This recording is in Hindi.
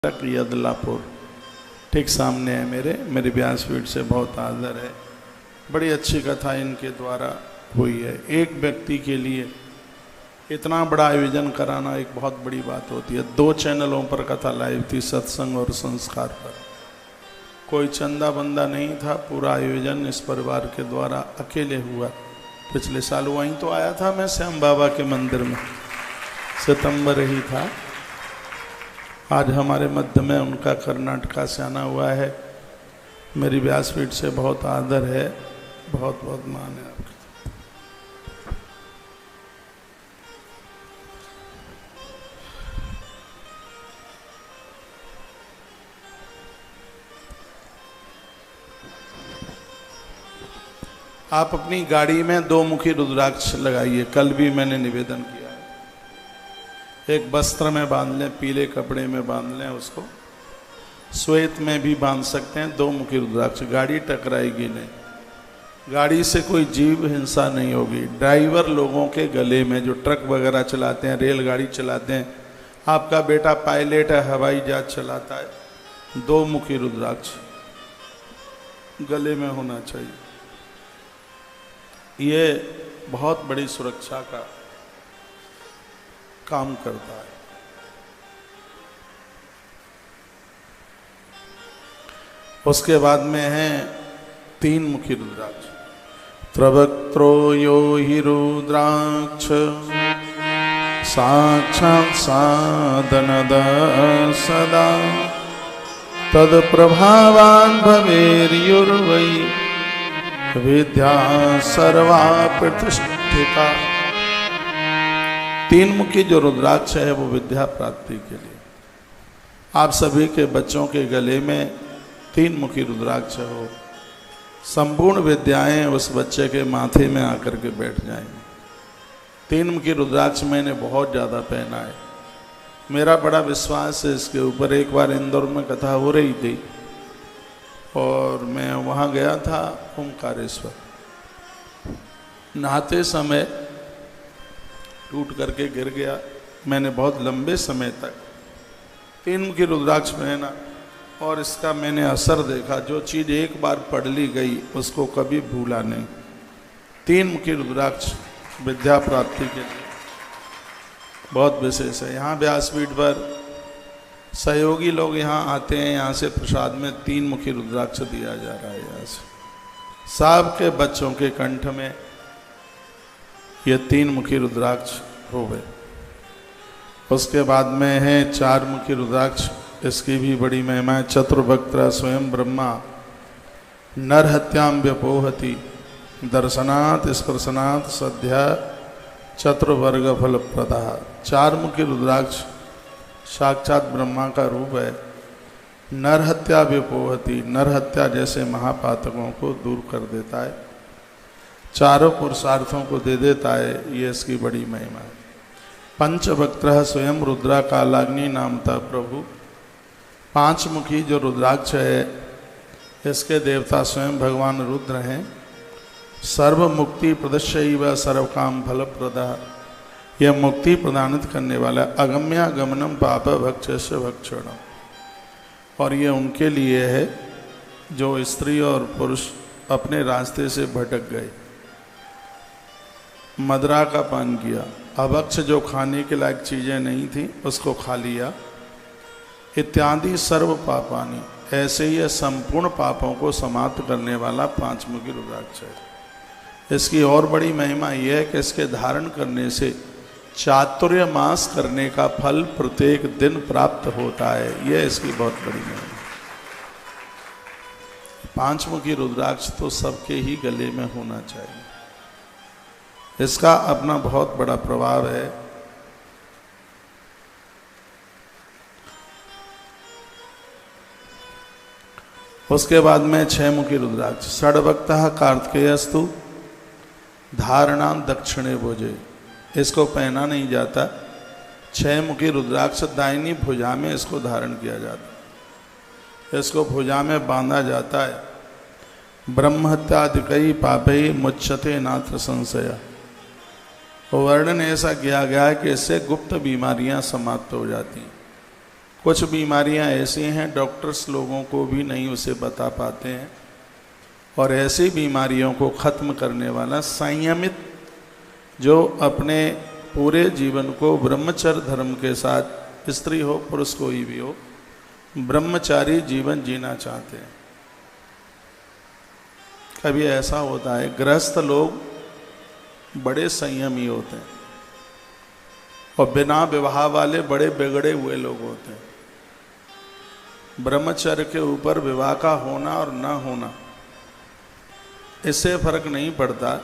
यदलापुर ठीक सामने है मेरे व्यासपीठ से बहुत आदर है। बड़ी अच्छी कथा इनके द्वारा हुई है। एक व्यक्ति के लिए इतना बड़ा आयोजन कराना एक बहुत बड़ी बात होती है। 2 चैनलों पर कथा लाइव थी, सत्संग और संस्कार पर। कोई चंदा बंदा नहीं था, पूरा आयोजन इस परिवार के द्वारा अकेले हुआ। पिछले साल वहीं तो आया था मैं, श्याम बाबा के मंदिर में, सितंबर ही था। आज हमारे मध्य में उनका कर्नाटका से आना हुआ है। मेरी व्यासपीठ से बहुत आदर है, बहुत बहुत मान है आपका। आप अपनी गाड़ी में 2 मुखी रुद्राक्ष लगाइए। कल भी मैंने निवेदन किया है। एक वस्त्र में बांध लें, पीले कपड़े में बांध लें, उसको श्वेत में भी बांध सकते हैं। 2 मुखी रुद्राक्ष, गाड़ी टकराएगी नहीं, गाड़ी से कोई जीव हिंसा नहीं होगी। ड्राइवर लोगों के गले में, जो ट्रक वगैरह चलाते हैं, रेलगाड़ी चलाते हैं, आपका बेटा पायलट है, हवाई जहाज चलाता है, 2 मुखी रुद्राक्ष गले में होना चाहिए। ये बहुत बड़ी सुरक्षा का काम करता है। उसके बाद में है 3 मुखी रुद्राक्ष। त्रवक्त्रो यो हि रुद्राक्ष साक्षात् साधनद सदा तद प्रभावान् भवेर्युर्वै विद्या सर्वा प्रतिष्ठिता। 3 मुखी जो रुद्राक्ष है वो विद्या प्राप्ति के लिए। आप सभी के बच्चों के गले में 3 मुखी रुद्राक्ष हो, संपूर्ण विद्याएं उस बच्चे के माथे में आकर के बैठ जाएंगी। 3 मुखी रुद्राक्ष मैंने बहुत ज़्यादा पहना है, मेरा बड़ा विश्वास है इसके ऊपर। एक बार इंदौर में कथा हो रही थी और मैं वहाँ गया था, ओमकारेश्वर। नहाते समय टूट करके गिर गया। मैंने बहुत लंबे समय तक 3 मुखी रुद्राक्ष पहना और इसका मैंने असर देखा। जो चीज़ एक बार पढ़ ली गई उसको कभी भूला नहीं। 3 मुखी रुद्राक्ष विद्या प्राप्ति के लिए बहुत विशेष है। यहाँ व्यासपीठ पर सहयोगी लोग यहाँ आते हैं, यहाँ से प्रसाद में 3 मुखी रुद्राक्ष दिया जा रहा है। यहाँ से सबके बच्चों के कंठ में ये 3 मुखी रुद्राक्ष हो गए। उसके बाद में है 4 मुखी रुद्राक्ष। इसकी भी बड़ी महिमा है। चतुर्वक्त्र स्वयं ब्रह्मा नरहत्याम व्यपोहति दर्शनात् स्पर्शनात् सद्या चतुर्वर्ग फल प्रदा। 4 मुखी रुद्राक्ष साक्षात ब्रह्मा का रूप है। नरहत्या व्यपोहति, नरहत्या जैसे महापातकों को दूर कर देता है, चारों पुरुषार्थों को दे देता है। ये इसकी बड़ी महिमा है। पंचवक्त्र स्वयं रुद्रा कालाग्नि नामता प्रभु। 5 मुखी जो रुद्राक्ष है इसके देवता स्वयं भगवान रुद्र हैं। सर्व मुक्ति प्रदर्शयैव सर्व काम फल प्रदा। यह मुक्ति प्रदानित करने वाला अगम्या गमनम पाप भक्षस्य भक्षणम। और ये उनके लिए है जो स्त्री और पुरुष अपने रास्ते से भटक गए, मदरा का पान किया, अभक्ष जो खाने के लायक चीज़ें नहीं थी उसको खा लिया, इत्यादि सर्व पापानि। ऐसे ही संपूर्ण पापों को समाप्त करने वाला 5 मुखी रुद्राक्ष है। इसकी और बड़ी महिमा यह है कि इसके धारण करने से चातुर्य मास करने का फल प्रत्येक दिन प्राप्त होता है। यह इसकी बहुत बड़ी महिमा। 5 मुखी रुद्राक्ष तो सबके ही गले में होना चाहिए। इसका अपना बहुत बड़ा प्रभाव है। उसके बाद में 6 मुखी रुद्राक्ष। षड्वक्तः कार्तिकेयस्तु धारणा दक्षिणे भुजे। इसको पहना नहीं जाता। 6 मुखी रुद्राक्ष दाहिनी भुजा में इसको धारण किया जाता है। इसको भुजा में बांधा जाता है। ब्रह्महत्यादिकई पापई मुच्यते नात्र संशय। वर्णन ऐसा किया गया है कि इससे गुप्त बीमारियां समाप्त हो जाती हैं। कुछ बीमारियां ऐसी हैं डॉक्टर्स लोगों को भी नहीं उसे बता पाते हैं, और ऐसी बीमारियों को ख़त्म करने वाला संयमित, जो अपने पूरे जीवन को ब्रह्मचर्य धर्म के साथ, स्त्री हो पुरुष कोई भी हो, ब्रह्मचारी जीवन जीना चाहते हैं। कभी ऐसा होता है गृहस्थ लोग बड़े संयमी होते हैं और बिना विवाह वाले बड़े बिगड़े हुए लोग होते हैं। ब्रह्मचर्य के ऊपर विवाह का होना और ना होना, इससे फर्क नहीं पड़ता